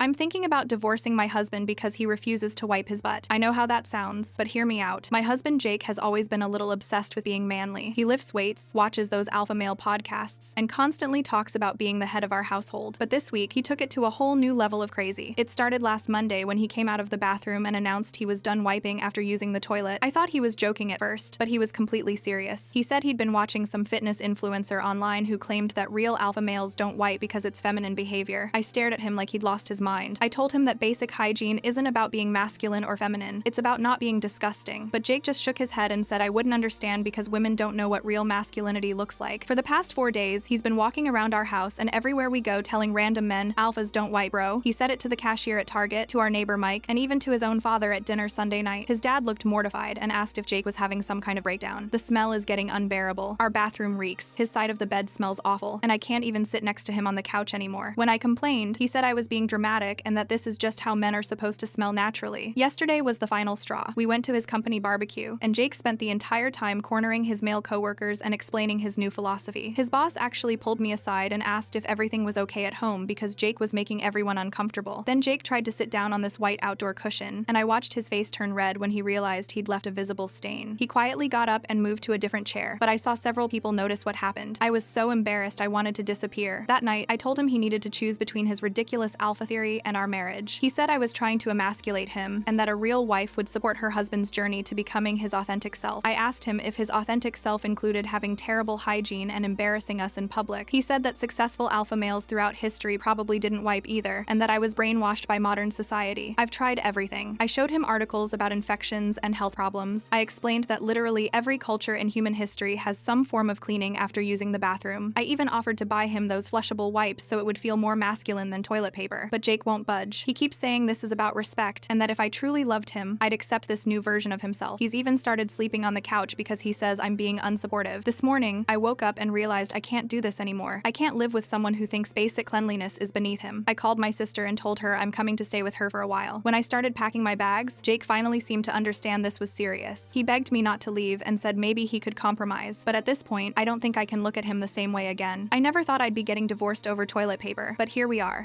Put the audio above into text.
I'm thinking about divorcing my husband because he refuses to wipe his butt. I know how that sounds, but hear me out. My husband Jake has always been a little obsessed with being manly. He lifts weights, watches those alpha male podcasts, and constantly talks about being the head of our household. But this week, he took it to a whole new level of crazy. It started last Monday when he came out of the bathroom and announced he was done wiping after using the toilet. I thought he was joking at first, but he was completely serious. He said he'd been watching some fitness influencer online who claimed that real alpha males don't wipe because it's feminine behavior. I stared at him like he'd lost his mind. I told him that basic hygiene isn't about being masculine or feminine. It's about not being disgusting. But Jake just shook his head and said I wouldn't understand because women don't know what real masculinity looks like. For the past 4 days, he's been walking around our house and everywhere we go telling random men, alphas don't wipe, bro. He said it to the cashier at Target, to our neighbor Mike, and even to his own father at dinner Sunday night. His dad looked mortified and asked if Jake was having some kind of breakdown. The smell is getting unbearable. Our bathroom reeks. His side of the bed smells awful, and I can't even sit next to him on the couch anymore. When I complained, he said I was being dramatic and that this is just how men are supposed to smell naturally. Yesterday was the final straw. We went to his company barbecue, and Jake spent the entire time cornering his male coworkers and explaining his new philosophy. His boss actually pulled me aside and asked if everything was okay at home because Jake was making everyone uncomfortable. Then Jake tried to sit down on this white outdoor cushion, and I watched his face turn red when he realized he'd left a visible stain. He quietly got up and moved to a different chair, but I saw several people notice what happened. I was so embarrassed I wanted to disappear. That night, I told him he needed to choose between his ridiculous alpha theory and our marriage. He said I was trying to emasculate him, and that a real wife would support her husband's journey to becoming his authentic self. I asked him if his authentic self included having terrible hygiene and embarrassing us in public. He said that successful alpha males throughout history probably didn't wipe either, and that I was brainwashed by modern society. I've tried everything. I showed him articles about infections and health problems. I explained that literally every culture in human history has some form of cleaning after using the bathroom. I even offered to buy him those flushable wipes so it would feel more masculine than toilet paper. But Jake won't budge. He keeps saying this is about respect, and that if I truly loved him, I'd accept this new version of himself. He's even started sleeping on the couch because he says I'm being unsupportive. This morning, I woke up and realized I can't do this anymore. I can't live with someone who thinks basic cleanliness is beneath him. I called my sister and told her I'm coming to stay with her for a while. When I started packing my bags, Jake finally seemed to understand this was serious. He begged me not to leave and said maybe he could compromise, but at this point, I don't think I can look at him the same way again. I never thought I'd be getting divorced over toilet paper, but here we are.